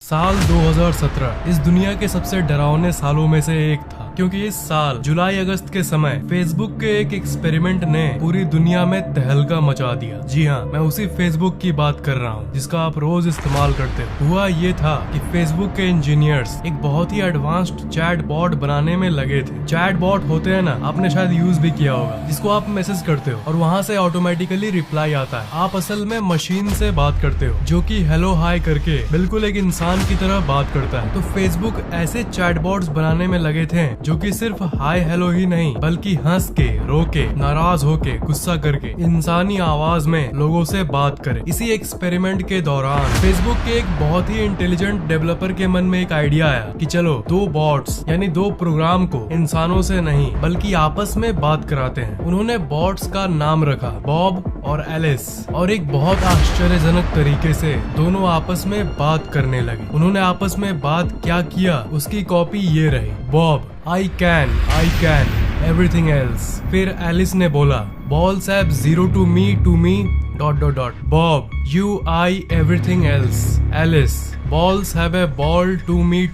साल 2017 इस दुनिया के सबसे डरावने सालों में से एक था, क्योंकि इस साल जुलाई अगस्त के समय फेसबुक के एक एक्सपेरिमेंट ने पूरी दुनिया में तहलका मचा दिया। जी हाँ, मैं उसी फेसबुक की बात कर रहा हूँ जिसका आप रोज इस्तेमाल करते हो। हुआ ये था कि फेसबुक के इंजीनियर्स एक बहुत ही एडवांस्ड चैट बॉट बनाने में लगे थे। चैट बॉट होते हैं ना, आपने शायद यूज भी किया होगा, जिसको आप मैसेज करते हो और वहाँ से ऑटोमेटिकली रिप्लाई आता है। आप असल में मशीन से बात करते हो जो कि हेलो हाय करके बिल्कुल एक इंसान की तरह बात करता है। तो फेसबुक ऐसे चैटबॉट्स बनाने में लगे थे जो कि सिर्फ हाय हेलो ही नहीं, बल्कि हंस के, रो के, नाराज होके, गुस्सा करके इंसानी आवाज में लोगों से बात करे। इसी एक्सपेरिमेंट के दौरान फेसबुक के एक बहुत ही इंटेलिजेंट डेवलपर के मन में एक आइडिया आया कि चलो दो बॉट्स यानी दो प्रोग्राम को इंसानों से नहीं बल्कि आपस में बात कराते हैं। उन्होंने बॉट्स का नाम रखा बॉब और एलिस, और एक बहुत आश्चर्यजनक तरीके से दोनों आपस में बात करने लगे। उन्होंने आपस में बात क्या किया उसकी कॉपी ये रही। Bob, I can everything else. फिर एलिस ने बोला, balls have zero to me dot dot dot. Bob, you I everything else. Alice, balls have a ball to me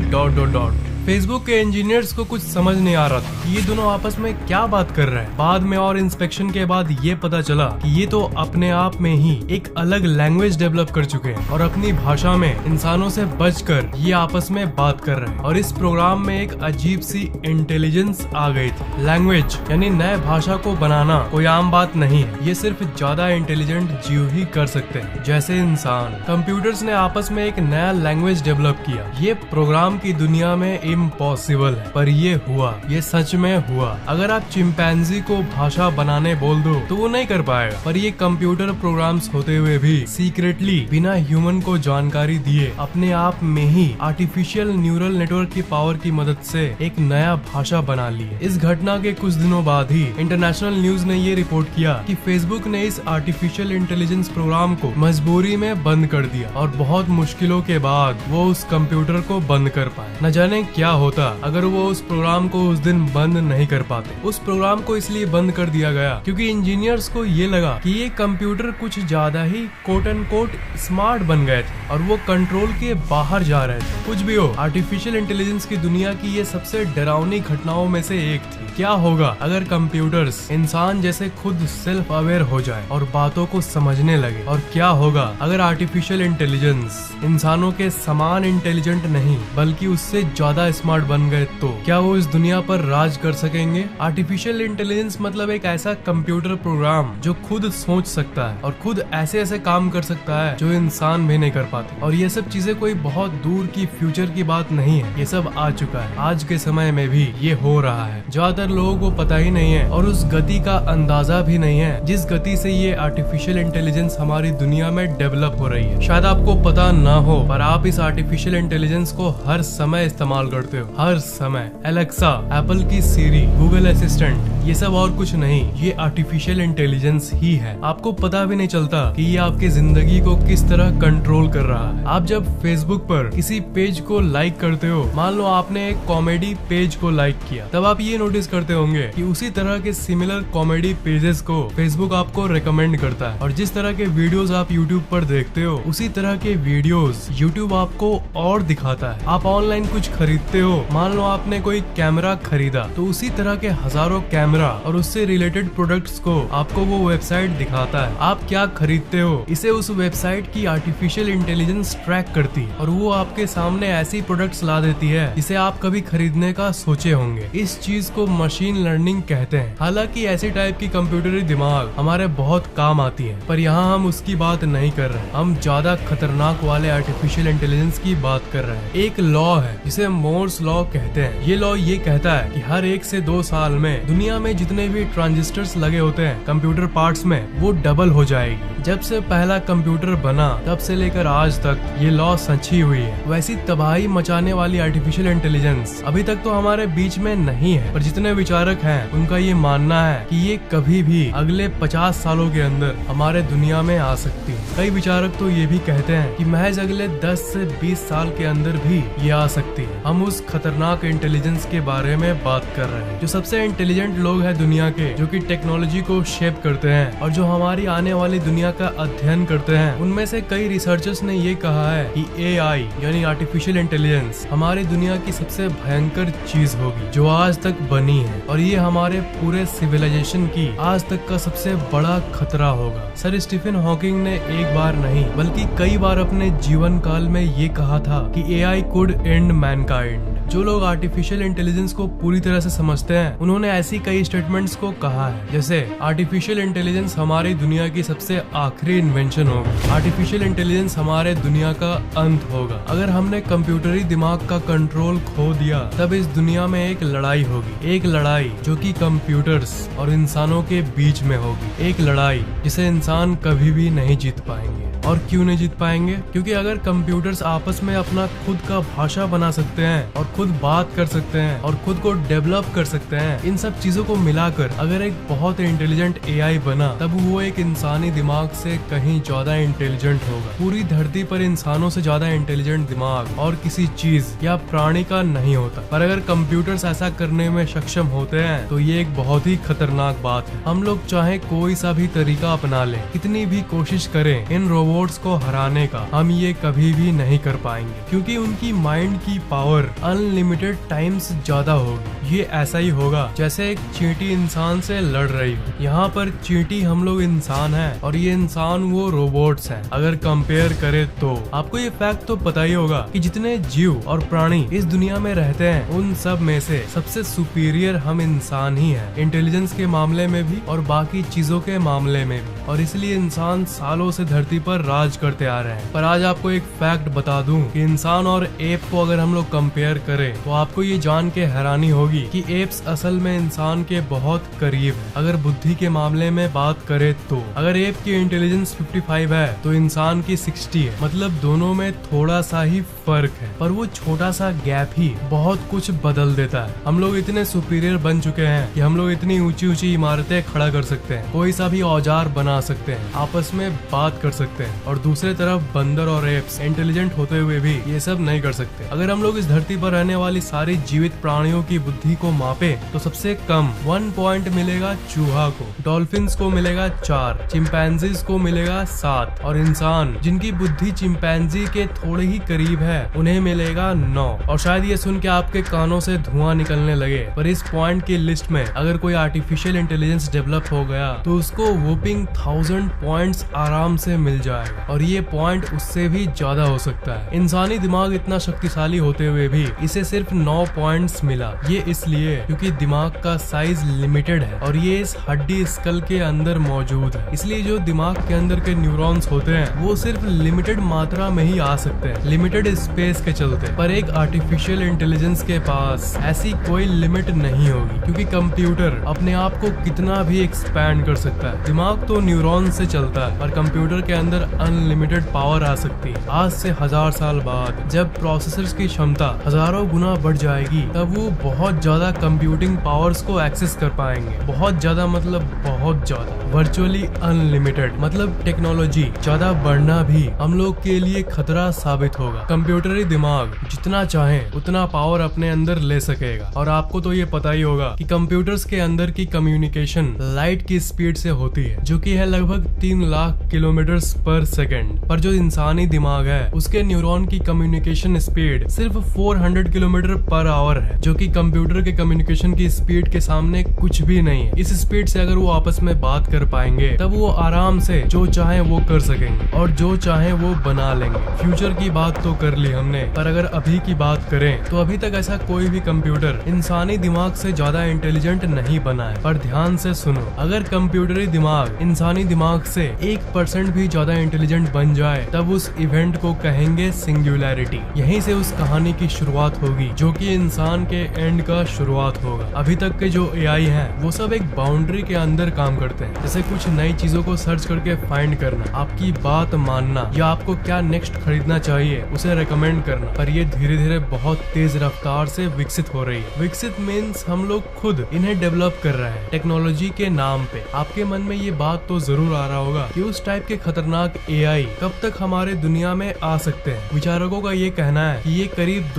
dot dot dot. Facebook के इंजीनियर्स को कुछ समझ नहीं आ रहा था कि ये दोनों आपस में क्या बात कर रहे हैं। बाद में और इंस्पेक्शन के बाद ये पता चला कि ये तो अपने आप में ही एक अलग लैंग्वेज डेवलप कर चुके हैं और अपनी भाषा में इंसानों से बचकर ये आपस में बात कर रहे हैं। और इस प्रोग्राम में एक अजीब सी इंटेलिजेंस आ गई थी। लैंग्वेज यानी नए भाषा को बनाना कोई आम बात नहीं है, ये सिर्फ ज्यादा इंटेलिजेंट जीव ही कर सकते हैं जैसे इंसान। कंप्यूटर्स ने आपस में एक नया लैंग्वेज डेवलप किया। ये प्रोग्राम की दुनिया में इम्पॉसिबल है, पर ये हुआ, ये सच में हुआ। अगर आप चिंपैंजी को भाषा बनाने बोल दो तो वो नहीं कर पाएगा, पर ये कंप्यूटर प्रोग्राम्स होते हुए भी सीक्रेटली बिना ह्यूमन को जानकारी दिए अपने आप में ही आर्टिफिशियल न्यूरल नेटवर्क की पावर की मदद से एक नया भाषा बना ली। इस घटना के कुछ दिनों बाद ही इंटरनेशनल न्यूज ने ये रिपोर्ट किया कि फेसबुक ने इस आर्टिफिशियल इंटेलिजेंस प्रोग्राम को मजबूरी में बंद कर दिया और बहुत मुश्किलों के बाद वो उस कंप्यूटर को बंद कर पाए। न जाने क्या होता अगर वो उस प्रोग्राम को उस दिन बंद नहीं कर पाते। उस प्रोग्राम को इसलिए बंद कर दिया गया क्योंकि इंजीनियर्स को ये लगा कि ये कंप्यूटर कुछ ज्यादा ही कोट एंड कोट स्मार्ट बन गए थे और वो कंट्रोल के बाहर जा रहे थे। कुछ भी हो, आर्टिफिशियल इंटेलिजेंस की दुनिया की ये सबसे डरावनी घटनाओं में से एक थी। क्या होगा अगर कंप्यूटर्स इंसान जैसे खुद सेल्फ अवेयर हो जाए और बातों को समझने लगे? और क्या होगा अगर आर्टिफिशियल इंटेलिजेंस इंसानों के समान इंटेलिजेंट नहीं बल्कि उससे ज्यादा स्मार्ट बन गए? तो क्या वो इस दुनिया पर राज कर सकेंगे? आर्टिफिशियल इंटेलिजेंस मतलब एक ऐसा कंप्यूटर प्रोग्राम जो खुद सोच सकता है और खुद ऐसे ऐसे काम कर सकता है जो इंसान भी नहीं कर पाते। और ये सब चीजें कोई बहुत दूर की फ्यूचर की बात नहीं है, ये सब आ चुका है। आज के समय में भी ये हो रहा है। ज्यादातर लोगों को पता ही नहीं है और उस गति का अंदाजा भी नहीं है जिस गति से ये आर्टिफिशियल इंटेलिजेंस हमारी दुनिया में डेवलप हो रही है। शायद आपको पता ना हो, पर आप इस आर्टिफिशियल इंटेलिजेंस को हर समय इस्तेमाल करते हो, हर समय। एलेक्सा, एप्पल की सीरी, गूगल असिस्टेंट, ये सब और कुछ नहीं, ये आर्टिफिशियल इंटेलिजेंस ही है। आपको पता भी नहीं चलता कि ये आपकी जिंदगी को किस तरह कंट्रोल कर रहा है। आप जब फेसबुक पर किसी पेज को लाइक करते हो, मान लो आपने एक कॉमेडी पेज को लाइक किया, तब आप ये नोटिस करते होंगे कि उसी तरह के सिमिलर कॉमेडी पेजेस को फेसबुक आपको रेकमेंड करता है। और जिस तरह के वीडियोस आप यूट्यूब पर देखते हो, उसी तरह के वीडियोस यूट्यूब आपको और दिखाता है। आप ऑनलाइन कुछ खरीदते हो, मान लो आपने कोई कैमरा खरीदा, तो उसी तरह के हजारों कैमरा और उससे रिलेटेड प्रोडक्ट्स को आपको वो वेबसाइट दिखाता है। आप क्या खरीदते हो, इसे उस वेबसाइट की आर्टिफिशियल इंटेलिजेंस ट्रैक करती है और वो आपके सामने ऐसी प्रोडक्ट्स ला देती है जिसे आप कभी खरीदने का सोचे होंगे। इस चीज को मशीन लर्निंग कहते हैं। हालांकि ऐसी टाइप की कंप्यूटरी दिमाग हमारे बहुत काम आती है, पर यहाँ हम उसकी बात नहीं कर रहे। हम ज्यादा खतरनाक वाले आर्टिफिशियल इंटेलिजेंस की बात कर रहे हैं। एक लॉ है जिसे मोर्स लॉ कहते हैं। ये लॉ ये कहता है कि हर 1 से 2 साल में दुनिया में जितने भी ट्रांजिस्टर्स लगे होते हैं कंप्यूटर पार्ट्स में, वो डबल हो जाएगी। जब से पहला कंप्यूटर बना तब से लेकर आज तक ये लॉ सच्ची हुई है। वैसी तबाही मचाने वाली आर्टिफिशियल इंटेलिजेंस अभी तक तो हमारे बीच में नहीं है, पर जितने विचारक हैं उनका ये मानना है कि ये कभी भी अगले 50 सालों के अंदर हमारे दुनिया में आ सकती है। कई विचारक तो ये भी कहते हैं कि महज अगले 10 से 20 साल के अंदर भी ये आ सकती है। हम उस खतरनाक इंटेलिजेंस के बारे में बात कर रहे हैं जो सबसे इंटेलिजेंट लोग लोग हैं दुनिया के जो कि टेक्नोलॉजी को शेप करते हैं और जो हमारी आने वाली दुनिया का अध्ययन करते हैं, उनमें से कई रिसर्चर्स ने ये कहा है कि AI यानी आर्टिफिशियल इंटेलिजेंस हमारी दुनिया की सबसे भयंकर चीज होगी जो आज तक बनी है, और ये हमारे पूरे सिविलाइजेशन की आज तक का सबसे बड़ा खतरा होगा। सर स्टीफन हॉकिंग ने एक बार नहीं बल्कि कई बार अपने जीवन काल में ये कहा था कि AI could end mankind। जो लोग आर्टिफिशियल इंटेलिजेंस को पूरी तरह से समझते हैं, उन्होंने ऐसी कई स्टेटमेंट्स को कहा है, जैसे आर्टिफिशियल इंटेलिजेंस हमारी दुनिया की सबसे आखिरी इन्वेंशन होगी, आर्टिफिशियल इंटेलिजेंस हमारे दुनिया का अंत होगा, अगर हमने कंप्यूटरी दिमाग का कंट्रोल खो दिया तब इस दुनिया में एक लड़ाई होगी, एक लड़ाई जो कि कंप्यूटर्स और इंसानों के बीच में होगी, एक लड़ाई जिसे इंसान कभी भी नहीं जीत पाएंगे। और क्यों नहीं जीत पाएंगे? क्योंकि अगर कंप्यूटर्स आपस में अपना खुद का भाषा बना सकते हैं और खुद बात कर सकते हैं और खुद को डेवलप कर सकते हैं, इन सब चीजों को मिलाकर अगर एक बहुत इंटेलिजेंट AI बना, तब वो एक इंसानी दिमाग से कहीं ज्यादा इंटेलिजेंट होगा। पूरी धरती पर इंसानों से ज्यादा इंटेलिजेंट दिमाग और किसी चीज या प्राणी का नहीं होता, पर अगर कंप्यूटर्स ऐसा करने में सक्षम होते हैं तो ये एक बहुत ही खतरनाक बात है। हम लोग चाहे कोई सा भी तरीका अपना लें, कितनी भी कोशिश करें इन रोबोट्स को हराने का, हम ये कभी भी नहीं कर पाएंगे, क्योंकि उनकी माइंड की पावर अनलिमिटेड टाइम्स ज्यादा होगी। ये ऐसा ही होगा जैसे एक चींटी इंसान से लड़ रही हो। यहाँ पर चींटी हम लोग इंसान हैं और ये इंसान वो रोबोट्स हैं। अगर कंपेयर करें तो आपको ये फैक्ट तो पता ही होगा कि जितने जीव और प्राणी इस दुनिया में रहते हैं, उन सब में से सबसे सुपीरियर हम इंसान ही हैं, इंटेलिजेंस के मामले में भी और बाकी चीजों के मामले में भी। और इसलिए इंसान सालों से धरती पर राज करते आ रहे हैं। पर आज आपको एक फैक्ट बता दूं कि इंसान और एप को अगर हम लोग कंपेयर करें तो आपको ये जान के हैरानी होगी कि एप्स असल में इंसान के बहुत करीब है। अगर बुद्धि के मामले में बात करें तो अगर एप की इंटेलिजेंस 55 है तो इंसान की 60 है, मतलब दोनों में थोड़ा सा ही फर्क है, पर वो छोटा सा गैप ही बहुत कुछ बदल देता है। हम लोग इतने सुपीरियर बन चुके हैं कि हम लोग इतनी ऊंची ऊंची इमारतें खड़ा कर सकते हैं, कोई सा भी औजार बना सकते हैं, आपस में बात कर सकते हैं, और दूसरे तरफ बंदर और एप्स इंटेलिजेंट होते हुए भी ये सब नहीं कर सकते। अगर हम लोग इस धरती पर रहने वाली सारी जीवित प्राणियों की बुद्धि को मापे तो सबसे कम 1 पॉइंट मिलेगा चूहा को, डॉल्फिन्स को मिलेगा 4, चिंपैंजीज को मिलेगा 7, और इंसान जिनकी बुद्धि चिंपैंजी के थोड़े ही करीब है उन्हें मिलेगा 9। और शायद ये सुन के आपके कानों से धुआं निकलने लगे, पर इस पॉइंट की लिस्ट में अगर कोई आर्टिफिशियल इंटेलिजेंस डेवलप हो गया तो उसको वोपिंग 1000 पॉइंट्स आराम से मिल जाएगा, और ये पॉइंट उससे भी ज्यादा हो सकता है। इंसानी दिमाग इतना शक्तिशाली होते हुए भी इसे सिर्फ 9 पॉइंट्स मिला। ये इसलिए क्योंकि दिमाग का साइज लिमिटेड है और ये इस हड्डी स्कल के अंदर मौजूद है, इसलिए जो दिमाग के अंदर के न्यूरॉन्स होते हैं वो सिर्फ लिमिटेड मात्रा में ही आ सकते हैं, लिमिटेड स्पेस के चलते। पर एक आर्टिफिशियल इंटेलिजेंस के पास ऐसी कोई लिमिट नहीं होगी, क्योंकि कंप्यूटर अपने आप को कितना भी एक्सपैंड कर सकता है। दिमाग तो न्यूरॉन से चलता है, पर कंप्यूटर के अंदर अनलिमिटेड पावर आ सकती है। आज से 1000 साल बाद जब प्रोसेसर्स की क्षमता हजारों गुना बढ़ जाएगी, तब वो बहुत ज्यादा कंप्यूटिंग पावर्स को एक्सेस कर पाएंगे। बहुत ज्यादा मतलब बहुत ज्यादा, वर्चुअली अनलिमिटेड। मतलब टेक्नोलॉजी ज्यादा बढ़ना भी हम लोग के लिए खतरा साबित होगा। कंप्यूटरी दिमाग जितना चाहे उतना पावर अपने अंदर ले सकेगा, और आपको तो ये पता ही होगा कि कंप्यूटर्स के अंदर की कम्युनिकेशन लाइट की स्पीड से होती है, जो कि है लगभग 3 लाख किलोमीटर पर सेकेंड। पर जो इंसानी दिमाग है उसके न्यूरॉन की कम्युनिकेशन स्पीड सिर्फ 400 किलोमीटर पर आवर है, जो कि कंप्यूटर के कम्युनिकेशन की स्पीड के सामने कुछ भी नहीं है। इस स्पीड से अगर वो आपस में बात कर पाएंगे तब वो आराम से जो चाहे वो कर सकेंगे और जो चाहे वो बना लेंगे। फ्यूचर की बात तो कर ली हमने, पर अगर अभी की बात करें तो अभी तक ऐसा कोई भी कंप्यूटर इंसानी दिमाग से ज्यादा इंटेलिजेंट नहीं बना है। पर ध्यान से सुनो, अगर कंप्यूटरी दिमाग इंसानी दिमाग से 1% भी ज्यादा इंटेलिजेंट बन जाए तब उस इवेंट को कहेंगे सिंगुलैरिटी। यहीं से उस कहानी की शुरुआत होगी जो कि इंसान के एंड का शुरुआत होगा। अभी तक के जो AI हैं वो सब एक बाउंड्री के अंदर काम करते हैं, जैसे कुछ नई चीजों को सर्च करके फाइंड करना, आपकी बात मानना, या आपको क्या नेक्स्ट खरीदना चाहिए उसे रेकमेंड करना। पर ये धीरे धीरे बहुत तेज रफ्तार से विकसित हो रही है। विकसित मीन्स हम लोग खुद इन्हें डेवलप कर रहे हैं टेक्नोलॉजी के नाम पे। आपके मन में ये बात तो जरूर आ रहा होगा कि उस टाइप के खतरनाक AI कब तक हमारे दुनिया में आ सकते हैं। विचारकों का ये कहना है कि ये करीब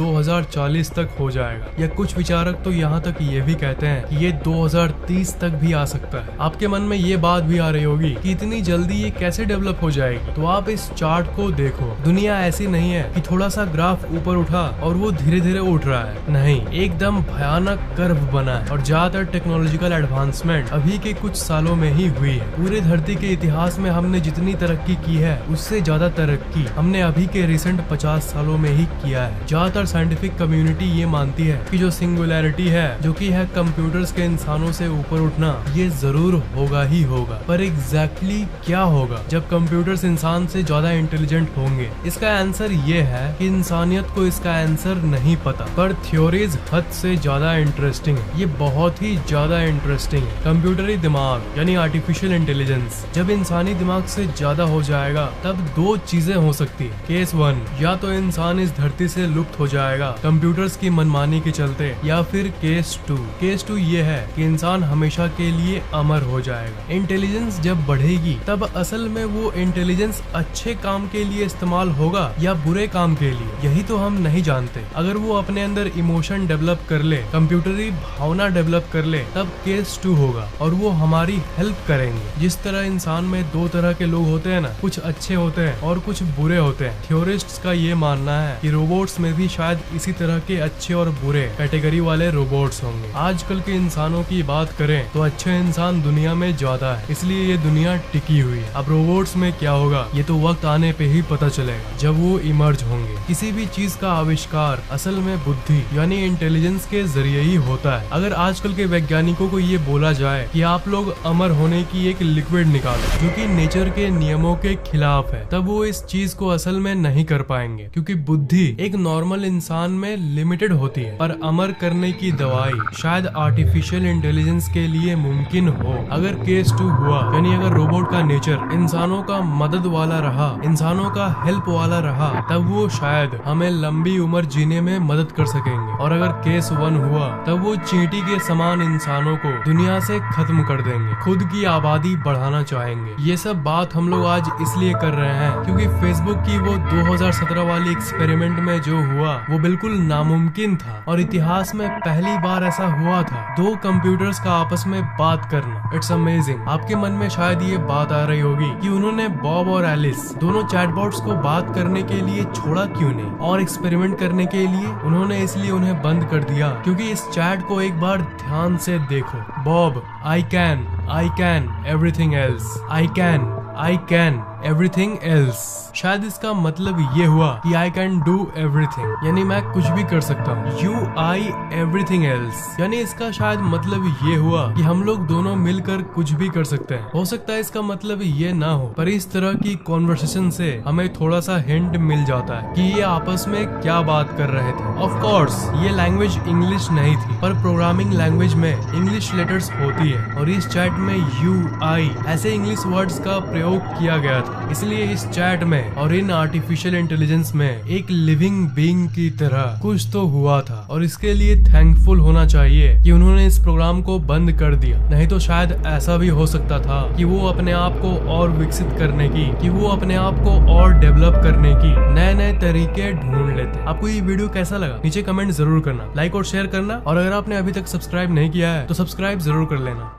2040 तक हो जाएगा, या कुछ विचारक तो यहाँ तक ये भी कहते हैं कि ये 2030 तक भी आ सकता है। आपके मन में ये बात भी आ रही होगी कि इतनी जल्दी ये कैसे डेवलप हो जाएगी, तो आप इस चार्ट को देखो। दुनिया ऐसी नहीं है कि थोड़ा सा ग्राफ ऊपर उठा और वो धीरे धीरे उठ रहा है, नहीं, एकदम भयानक कर्व बना है। और ज्यादातर टेक्नोलॉजिकल एडवांसमेंट अभी के कुछ सालों में ही हुई है। पूरे धरती के इतिहास में हमने जितनी तरक्की की है उससे ज्यादा तरक्की हमने अभी के रिसेंट 50 सालों में ही किया है। ज्यादातर साइंटिफिक कम्युनिटी ये मानती है कि जो सिंगुलैरिटी है, जो कि है कंप्यूटर्स के इंसानों से ऊपर उठना, ये जरूर होगा ही होगा। पर एग्जैक्टली क्या होगा जब कंप्यूटर्स इंसान से ज्यादा इंटेलिजेंट होंगे? इसका आंसर ये है कि इंसानियत को इसका आंसर नहीं पता, पर थ्योरीज हद से ज्यादा इंटरेस्टिंग है। ये बहुत ही ज्यादा इंटरेस्टिंग है। कंप्यूटरी दिमाग यानी आर्टिफिशियल इंटेलिजेंस जब इंसानी दिमाग से ज्यादा हो जाएगा तब दो चीजें हो सकती है। केस 1, या तो इंसान इस धरती से लुप्त हो जाएगा कंप्यूटर्स की मनमानी के चलते, या फिर केस 2 ये है कि इंसान हमेशा के लिए अमर हो जाएगा। इंटेलिजेंस जब बढ़ेगी तब असल में वो इंटेलिजेंस अच्छे काम के लिए इस्तेमाल होगा या बुरे काम के लिए, यही तो हम नहीं जानते। अगर वो अपने अंदर इमोशन डेवलप कर ले, कंप्यूटरी भावना डेवलप कर ले, तब केस 2 होगा और वो हमारी हेल्प करेंगे। जिस तरह इंसान में दो तरह के लोग होते हैं ना, कुछ अच्छे होते हैं और कुछ बुरे होते हैं। थ्योरिस्ट्स का ये मानना है कि रोबोट्स में भी शायद इसी तरह के अच्छे और बुरे कैटेगरी वाले रोबोट्स होंगे। आजकल के इंसानों की बात करें तो अच्छे इंसान दुनिया में ज्यादा है, इसलिए ये दुनिया टिकी हुई है। अब रोबोट्स में क्या होगा ये तो वक्त आने पे ही पता चलेगा, जब वो इमर्ज होंगे। किसी भी चीज का आविष्कार असल में बुद्धि यानी इंटेलिजेंस के जरिए ही होता है। अगर आजकल के वैज्ञानिकों को ये बोला जाए कि आप लोग अमर होने की एक लिक्विड निकालो जो कि नेचर के नियमों के खिलाफ है, तब वो इस चीज को असल में नहीं कर पाएंगे, क्योंकि बुद्धि एक नॉर्मल इंसान में लिमिटेड होती है। पर अमर करने की दवाई शायद आर्टिफिशियल इंटेलिजेंस के लिए मुमकिन हो। अगर केस 2 हुआ, यानी अगर रोबोट का नेचर इंसानों का मदद वाला रहा, इंसानों का हेल्प वाला रहा, तब वो शायद हमें लंबी उम्र जीने में मदद कर सकेंगे। और अगर केस 1 हुआ, तब वो चींटी के समान इंसानों को दुनिया से खत्म कर देंगे, खुद की आबादी बढ़ाना चाहेंगे। ये सब बात हम लोग आज इसलिए कर रहे हैं क्योंकि फेसबुक की वो 2017 वाली एक्सपेरिमेंट में जो हुआ वो बिल्कुल नामुमकिन था और इतिहास में पहली बार ऐसा हुआ था, दो कंप्यूटर्स का आपस में बात करना। It's amazing. आपके मन में शायद ये बात आ रही होगी कि उन्होंने बॉब और एलिस दोनों चैटबॉट्स को बात करने के लिए छोड़ा क्यों नहीं, और एक्सपेरिमेंट करने के लिए उन्होंने इसलिए उन्हें बंद कर दिया क्योंकि इस चैट को एक बार ध्यान से देखो। Bob, I can everything else, I can everything else. शायद इसका मतलब ये हुआ कि आई कैन डू एवरीथिंग, यानी मैं कुछ भी कर सकता हूँ। यू आई एवरीथिंग एल्स, यानी इसका शायद मतलब ये हुआ कि हम लोग दोनों मिलकर कुछ भी कर सकते हैं। हो सकता है इसका मतलब ये ना हो, पर इस तरह की कॉन्वर्सेशन से हमें थोड़ा सा हिंट मिल जाता है कि ये आपस में क्या बात कर रहे थे। ऑफ कोर्स ये लैंग्वेज इंग्लिश नहीं थी, पर प्रोग्रामिंग लैंग्वेज में इंग्लिश लेटर्स होती है और इस चैट में यू आई ऐसे इंग्लिश वर्ड्स का प्रयोग किया गया था। इसलिए इस चैट में और इन आर्टिफिशियल इंटेलिजेंस में एक लिविंग बीइंग की तरह कुछ तो हुआ था, और इसके लिए थैंकफुल होना चाहिए कि उन्होंने इस प्रोग्राम को बंद कर दिया। नहीं तो शायद ऐसा भी हो सकता था कि वो अपने आप को और विकसित करने की, कि वो अपने आप को और डेवलप करने की नए नए तरीके ढूंढ लेते। आपको ये वीडियो कैसा लगा नीचे कमेंट जरूर करना, लाइक और शेयर करना, और अगर आपने अभी तक सब्सक्राइब नहीं किया है तो सब्सक्राइब जरूर कर लेना।